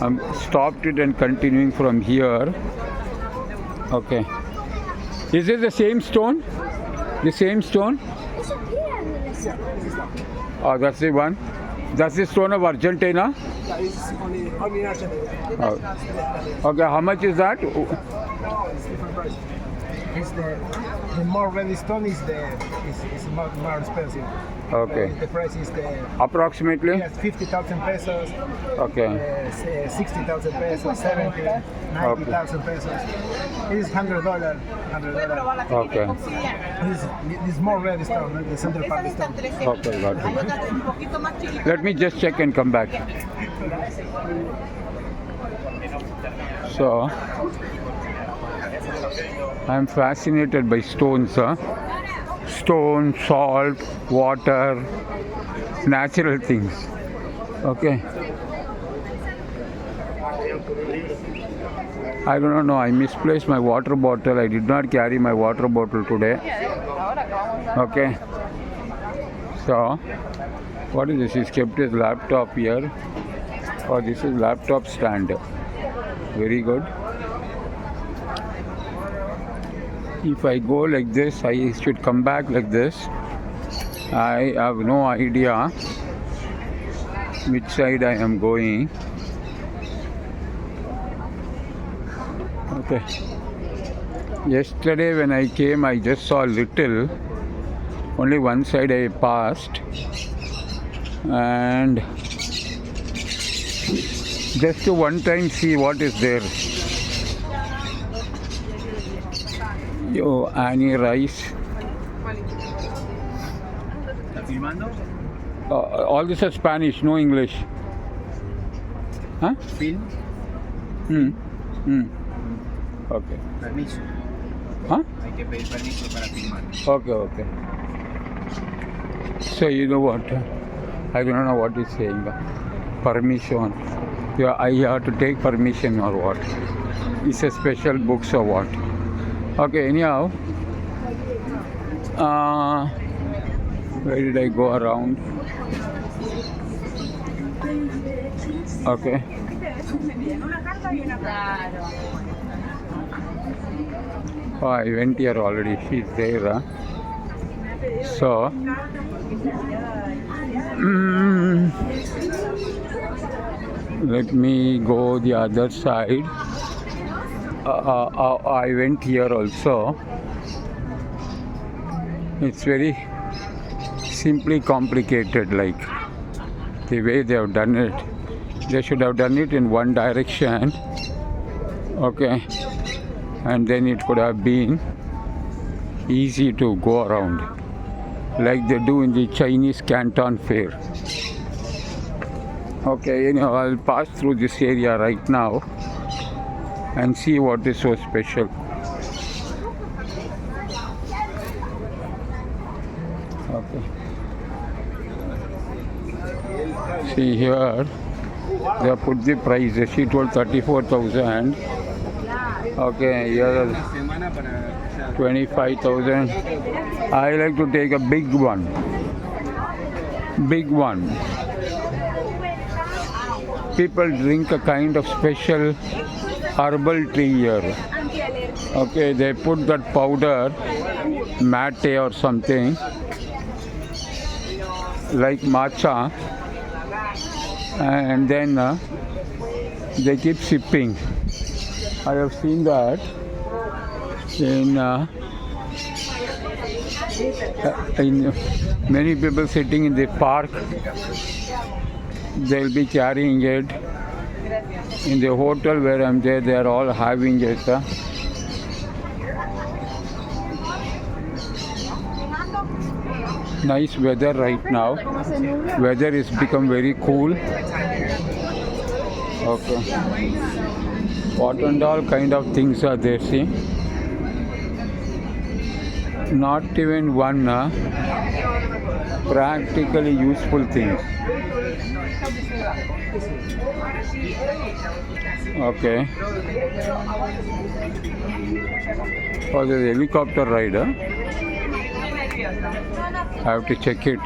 I'm stopped it and continuing from here. Okay. Is it the same stone? The same stone? Oh, that's the one. That's the stone of Argentina. Yeah, it's only in Argentina. Oh. Okay, how much is that? It's different price. It's the more red stone is more expensive. Okay. The price is Approximately? 50,000 pesos. Okay. 60,000 pesos, 70, 90,000 pesos. It is $100. Okay. This is more red stone, the central part stone. Okay, got it. Let me just check and come back. So, I'm fascinated by stones, huh? Stone, salt, water, natural things. Okay. I don't know, I misplaced my water bottle. I did not carry my water bottle today. Okay. So, what is this? He's kept his laptop here. Oh, this is laptop stand. Very good. If I go like this, I should come back like this. I have no idea which side I am going. Okay. Yesterday when I came, I just saw little. Only one side I passed. And just to one time see what is there. Yo, Annie Rice. All this is Spanish, no English. Huh? Film, Okay. permiso. Huh? Hay que pedir permiso para filmar. Okay, okay. So you know what? I don't know what he's saying. Permission. Yeah, I have to take permission or what? It's a special books or what? Okay, anyhow. Where did I go around? Okay. Oh, I went here already. She's there. So, let me go the other side. I went here also. It's very simply complicated, like the way they have done it. They should have done it in one direction. Okay. And then it could have been easy to go around, like they do in the Chinese Canton Fair. Okay, I'll pass through this area right now and see what is so special. Okay. See here, they have put the price. She told 34,000. Okay, here 25,000. I like to take a big one. Big one. People drink a kind of special herbal tea here. Okay, they put that powder, mate or something, like matcha, and then they keep sipping. I have seen that in many people sitting in the park. They'll be carrying it. In the hotel where I'm there, they are all having it. Nice weather right now. Weather is become very cool. Okay. What and all kind of things are there, see? Not even one practically useful things. Okay. Oh, there's a helicopter ride, huh? I have to check it.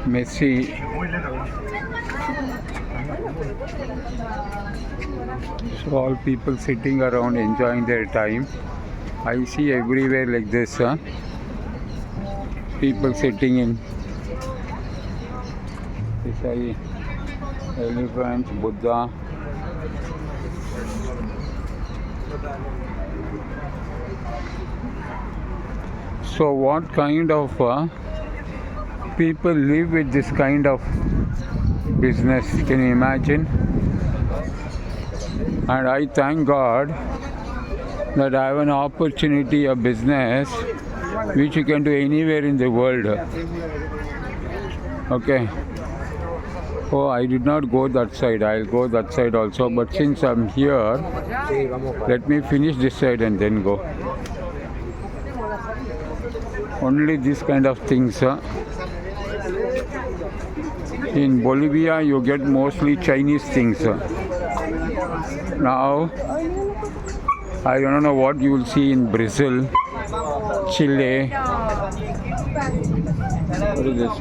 Messy. So all people sitting around enjoying their time. I see everywhere like this, huh? People sitting in. This is elephant, Buddha. So what kind of people live with this kind of business? Can you imagine? And I thank God that I have an opportunity of business which you can do anywhere in the world. Okay. Oh, I did not go that side. I'll go that side also. But since I'm here, let me finish this side and then go. Only this kind of things. In Bolivia, you get mostly Chinese things. Now, I don't know what you will see in Brazil, Chile. What is this?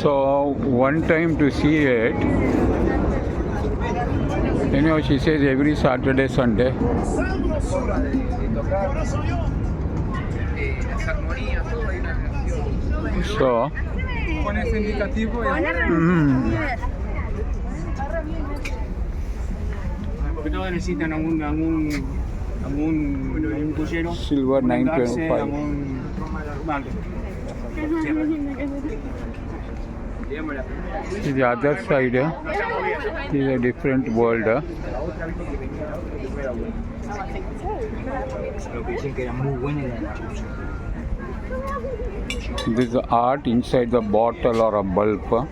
So one time to see it, you know, she says every Saturday, Sunday. So, necesitan algún cuchero. Silver 925. The other side is a different world. This is art inside the bottle or a bulb.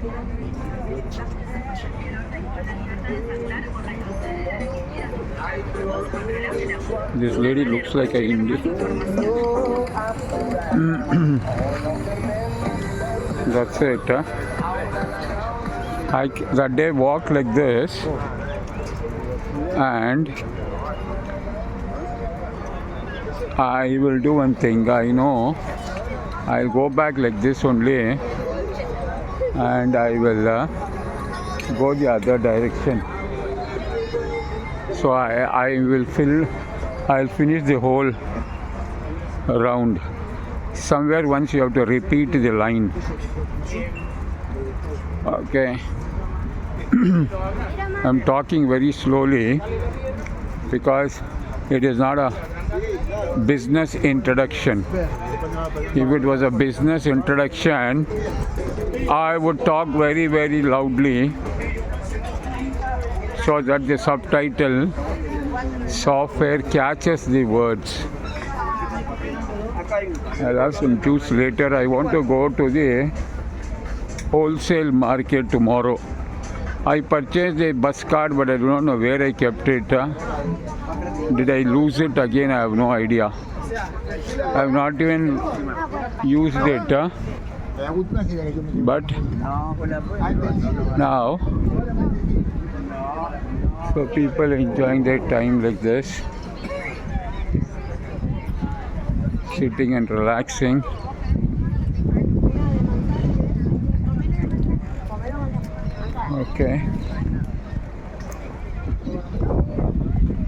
This lady looks like an Indian. That's it. That day walked like this, and I will do one thing. I know I'll go back like this only, and I will go the other direction. So I'll finish the whole round. Somewhere once you have to repeat the line. Okay. I'm talking very slowly because it is not a business introduction. If it was a business introduction, I would talk very, very loudly so that the subtitle software catches the words. I'll have some juice later. I want to go to the wholesale market tomorrow. I purchased a bus card, but I do not know where I kept it. Did I lose it again? I have no idea. I have not even used it. But now, so people enjoying their time like this, sitting and relaxing. Okay.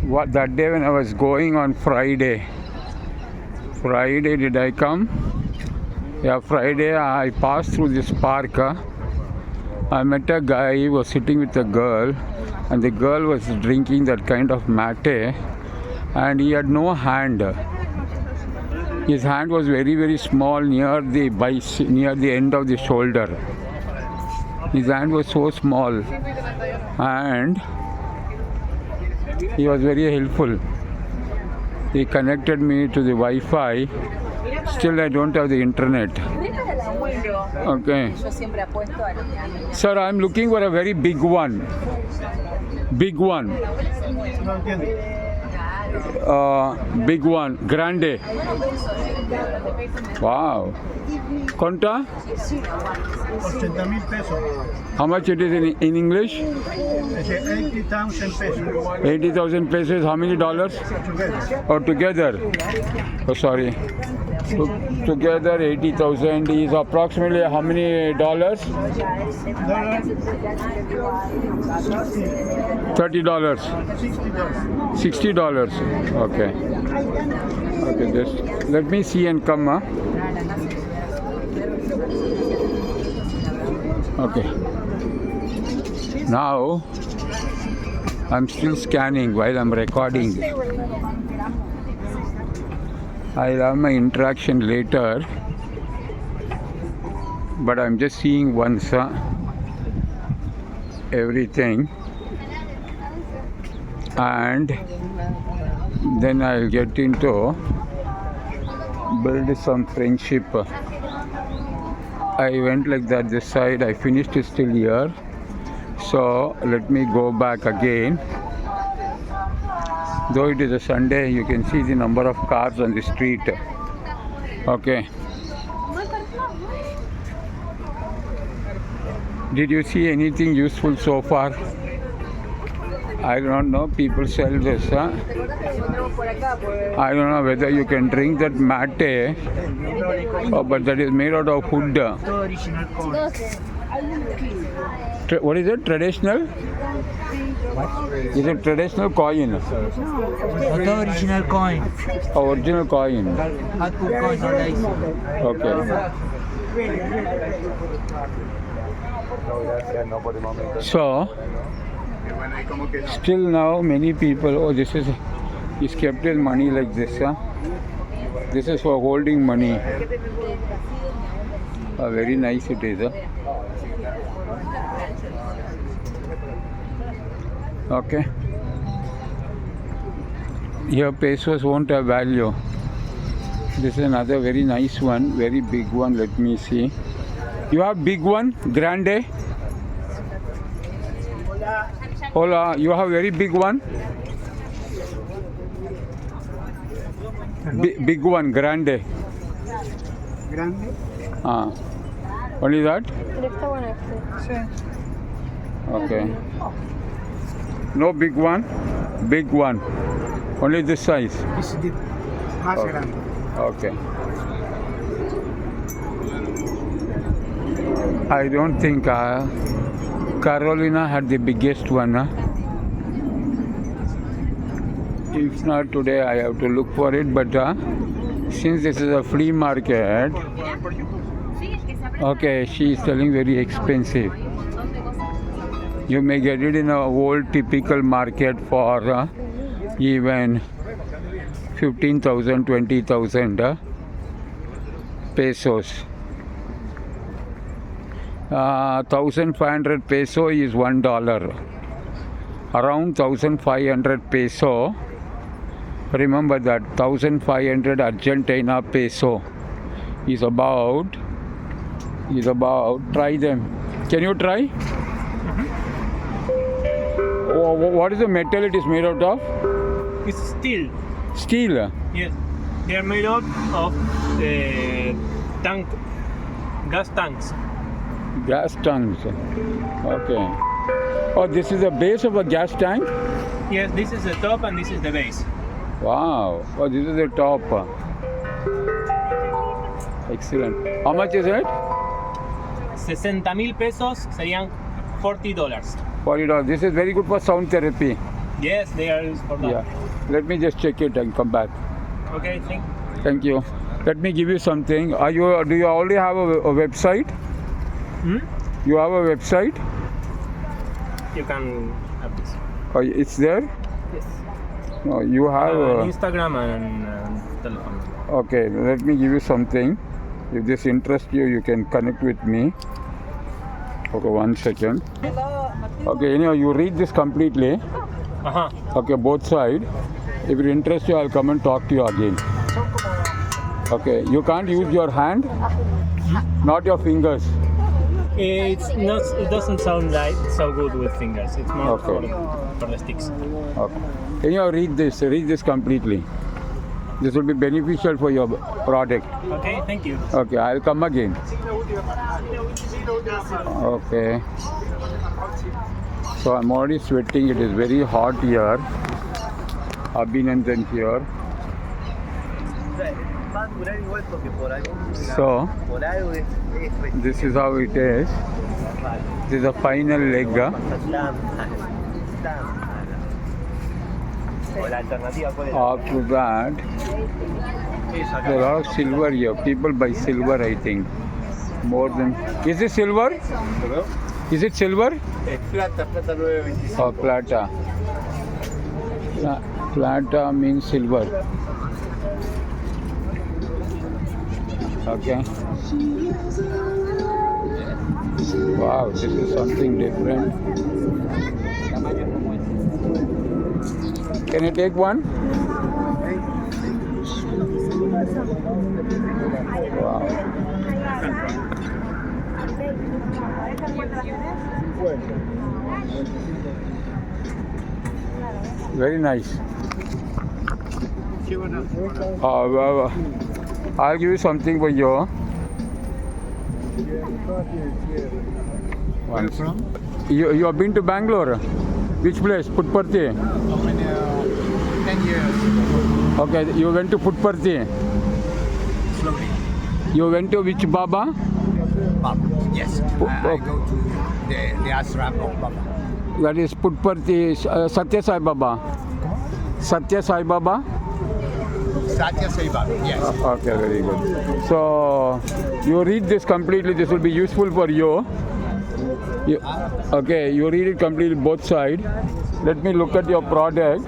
What that day when I was going on Friday did I come? Yeah, Friday I passed through this park. I met a guy, he was sitting with a girl, and the girl was drinking that kind of mate, and he had no hand. His hand was very, very small near the end of the shoulder. His hand was so small, and he was very helpful. He connected me to the Wi-Fi. Still, I don't have the internet. Okay. Sir, I'm looking for a very big one. Big one. big one, grande. Wow. Conta? 80,000 pesos. How much it is in English? It's 80,000 pesos 80,000 pesos. How many dollars? together. Or together? Oh, sorry. Together 80,000 is approximately how many dollars? $30. $60. Okay. Okay, just let me see and come. Huh? Okay. Now I'm still scanning while I'm recording. I'll have my interaction later, but I'm just seeing once everything, and then I'll get into build some friendship. I went like that this side, I finished it still here, so let me go back again. Though it is a Sunday, you can see the number of cars on the street. Okay. Did you see anything useful so far? I don't know. People sell this. Huh? I don't know whether you can drink that mate, but that is made out of wood. What is it? Traditional? Is it traditional coin? Not original coin. Oh, original coin. Hot coin, not like. Okay. So, still now many people, oh, this is kept in money like this. Huh? This is for holding money. Very nice it is. Huh? Okay. Here pesos won't have value. This is another very nice one, very big one. Let me see. You have big one, grande. Hola, you have very big one. Big one, grande. Grande. Only that? Está bueno este. Okay. No big one? Big one. Only this size? This is the más Okay. grande. Okay. I don't think Carolina had the biggest one. Huh? If not today, I have to look for it. But since this is a flea market, okay, she is selling very expensive. You may get it in a old typical market for even 15,000, 20,000 pesos. 1,500 peso is $1. Around 1,500 peso. Remember that 1,500 Argentina peso is about. Try them. Can you try? Oh, what is the metal it is made out of? It's steel. Steel. Yes. They are made out of gas tanks. Gas tanks. Okay. Oh, this is the base of a gas tank? Yes, this is the top and this is the base. Wow. Oh, this is the top. Excellent. How much is it? 60,000 pesos serían $40. $40. This is very good for sound therapy. Yes, they are used for that. Yeah. Let me just check it and come back. Okay, Thank you. Let me give you something. Do you already have a website? You have a website? You can have this. Oh, it's there? Yes. No, you have. Instagram and telephone. Okay, let me give you something. If this interests you, you can connect with me. Okay, 1 second. Okay, anyhow, you read this completely. Okay, both sides. If it interests you, I'll come and talk to you again. Okay, you can't use your hand, not your fingers. It's not. It doesn't sound like so good with fingers. It's more Okay. for the sticks. Okay. Can you read this? Read this completely. This will be beneficial for your product. Okay, thank you. Okay, I'll come again. Okay. So I'm already sweating. It is very hot here. Abhinandan here. So this is how it is. This is the final leg. After that, there are a lot of silver here. People buy silver, I think. More than. Is it silver? Is it silver? Or plata? Plata means silver. Okay. Wow, this is something different. Can you take one? Wow. Very nice. Well, I'll give you something for you. Once. You have been to Bangalore? Which place? Puttaparthi? 10 years. Okay, you went to Puttaparthi. Slowly. You went to which Baba? Baba. Yes. I okay. go to the ashram of Baba. That is Puttaparthi, Satya Sai Baba. Satya Sai Baba? Satya Sai Baba. Yes. Okay, very good. So, you read this completely. This will be useful for you. Okay, you read it completely both sides. Let me look at your product.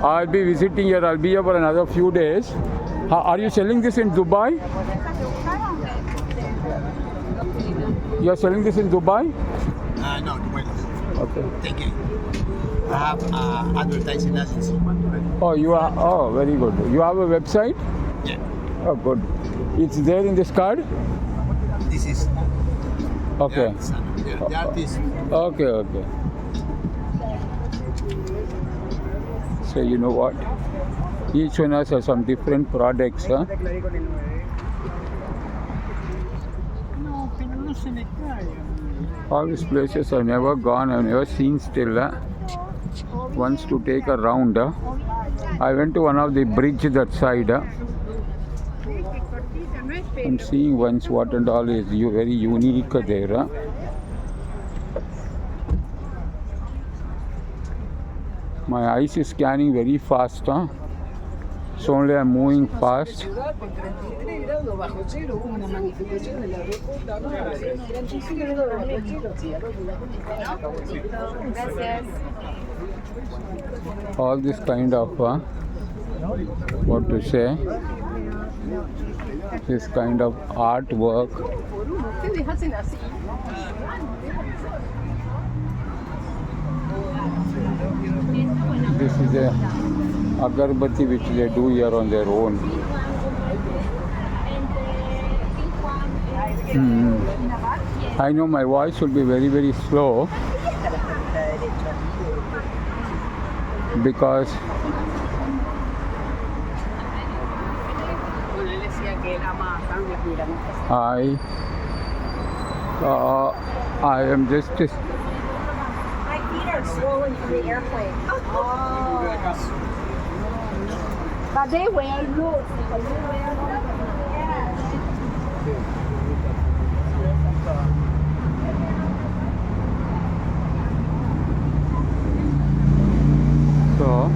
I'll be visiting here. I'll be here for another few days. Are you selling this in Dubai? You are selling this in Dubai? No, wait. Okay. Thank you. I have advertising agency. Oh, you are. Oh, very good. You have a website? Yeah. Oh, good. It's there in this card? This is Okay. the artist. Okay, okay. So you know what? Each one has some different products, huh? All these places I've never gone, I've never seen still. Once to take a round. I went to one of the bridge that side. I'm seeing once what and all is very unique there. My eyes is scanning very fast. So only I'm moving fast. All this kind of what to say, this kind of artwork. This is a agarbatti which they do here on their own. I know my voice will be very, very slow because I am just My feet are swollen from the airplane. But they wear good. so.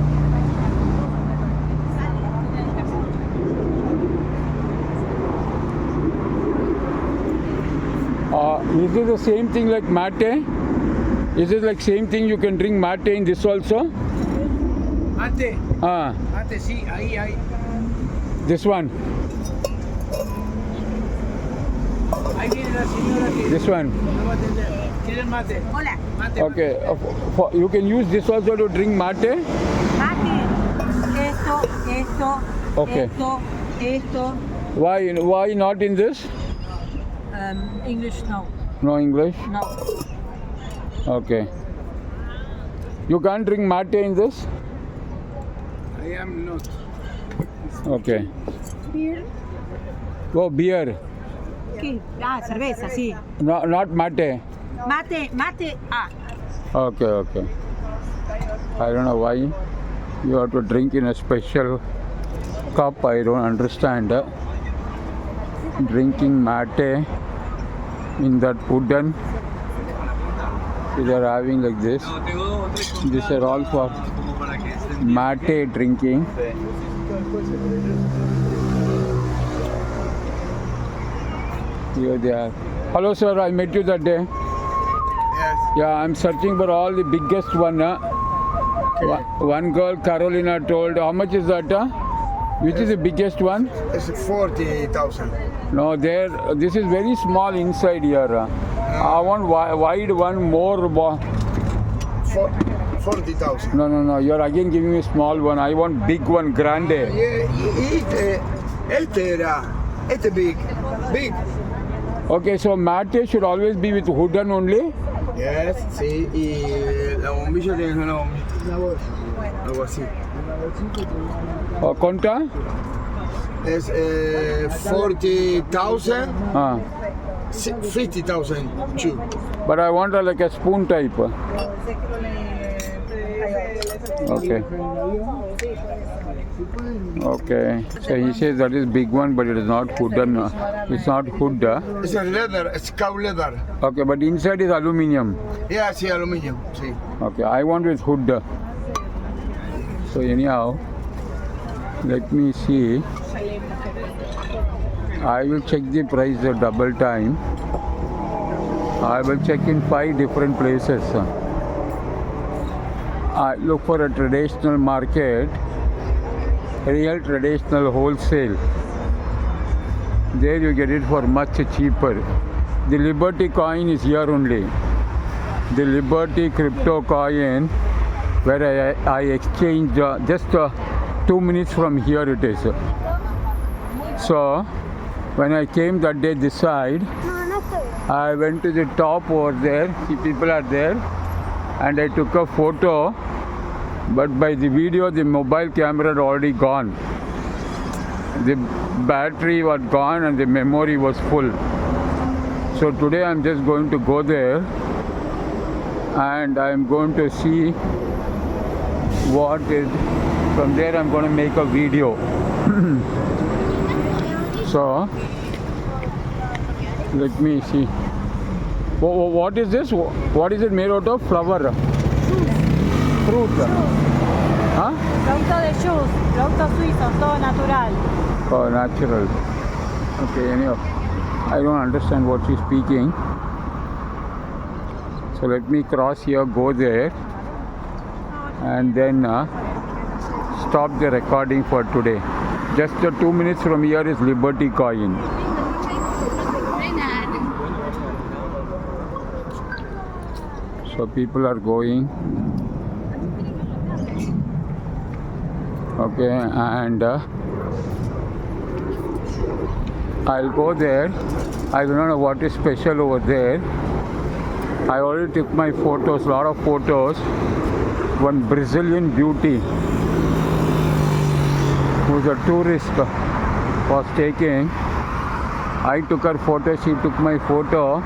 Is it the same thing like mate? Is it like same thing you can drink mate in this also? Mate. Ah, Mate, sí, ahí. this one. Ahí viene la señora que This one. no va a atender. ¿Quieren mate? Hola. Mate. Okay. You can use this also to drink mate. Mate. Esto, Okay. esto. Why not in this? English, no. No English? No. Okay. You can't drink mate in this? I am not. Okay. Beer? Oh, beer. ¿Qué? Ah, cerveza, sí. No, not mate. Mate, ah. Okay, okay. I don't know why you have to drink in a special cup. I don't understand. Drinking mate in that wooden. They are having like this. These are all for mate drinking. Here they are. Hello, sir. I met you that day. Yes. Yeah, I'm searching for all the biggest one. One girl, Carolina, told, how much is that? Which is the biggest one? It's 40,000. No, there. This is very small inside here. I want wide one, more. 40,000. No. You're again giving me small one. I want big one, grande. It's big. Big. Okay, so mate should always be with wooden only. Yes, sí. Y la bombilla tienes una bombilla. Algo así. Conta? Es 40,000, Ah. 50,000 too. But I want like a spoon type. Okay. Okay. So he says that is big one, but it is not wooden. It's not hood. It's a leather, it's cow leather. Okay, but inside is aluminium. Yeah, sí, aluminio, sí. Okay, I want with hood. So anyhow, let me see. I will check the price a double time. I will check in 5 different places. I look for a traditional market, real traditional wholesale. There you get it for much cheaper. The Liberty coin is here only. The Liberty crypto coin, where I exchange just 2 minutes from here it is. So when I came that day this side, I went to the top over there. See, people are there, and I took a photo. But by the video, the mobile camera had already gone. The battery was gone and the memory was full. So today I'm just going to go there and I'm going to see what is. From there I'm going to make a video. So let me see. What is this? What is it made out of? Flower? Fruit. Huh? Producto de juice, productos suizos, todo natural. Oh, natural. Okay, anyhow, I don't understand what she's speaking. So let me cross here, go there, and then stop the recording for today. Just 2 minutes from here is Liberty coin. So people are going. Okay, and I'll go there. I don't know what is special over there. I already took my photos, lot of photos. One Brazilian beauty who's a tourist was taking. I took her photo, she took my photo.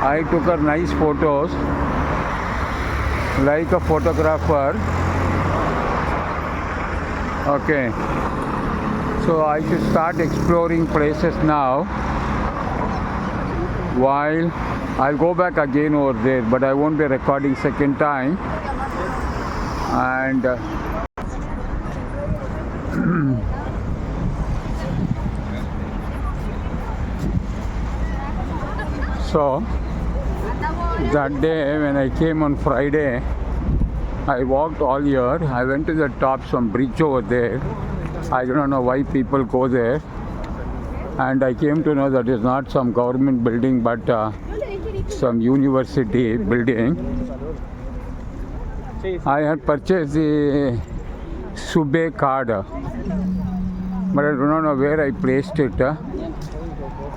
I took her nice photos like a photographer. Okay, so I should start exploring places now. While I'll go back again over there, but I won't be recording second time. And so that day when I came on Friday, I walked all year. I went to the top, some bridge over there. I don't know why people go there. And I came to know that it's not some government building, but some university building. I had purchased the Sube card, but I don't know where I placed it.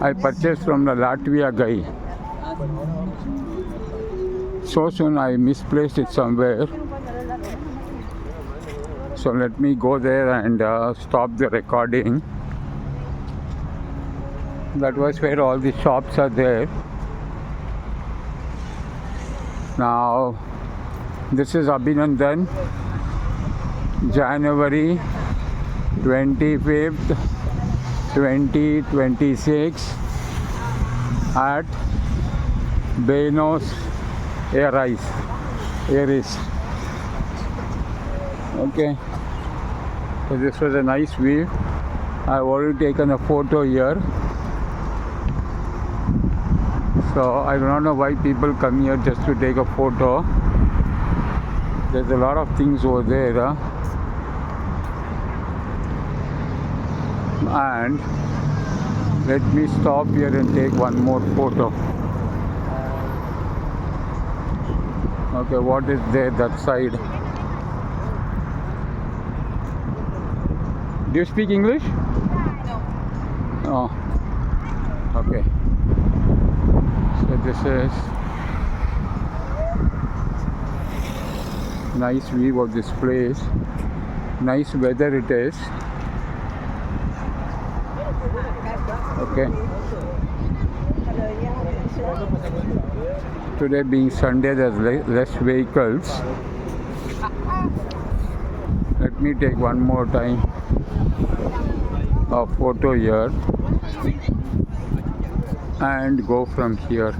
I purchased from the Latvia guy. So soon I misplaced it somewhere. So let me go there and stop the recording. That was where all the shops are there. Now, this is Abhinandan, January 25th, 2026 at Buenos Aires. Okay, so this was a nice view. I've already taken a photo here. So I do not know why people come here just to take a photo. There's a lot of things over there. And let me stop here and take one more photo. Okay, what is there that side? Do you speak English? No. Oh, okay. So this is nice view of this place. Nice weather it is. Okay. Today being Sunday, there's less vehicles. Let me take one more time a photo here and go from here.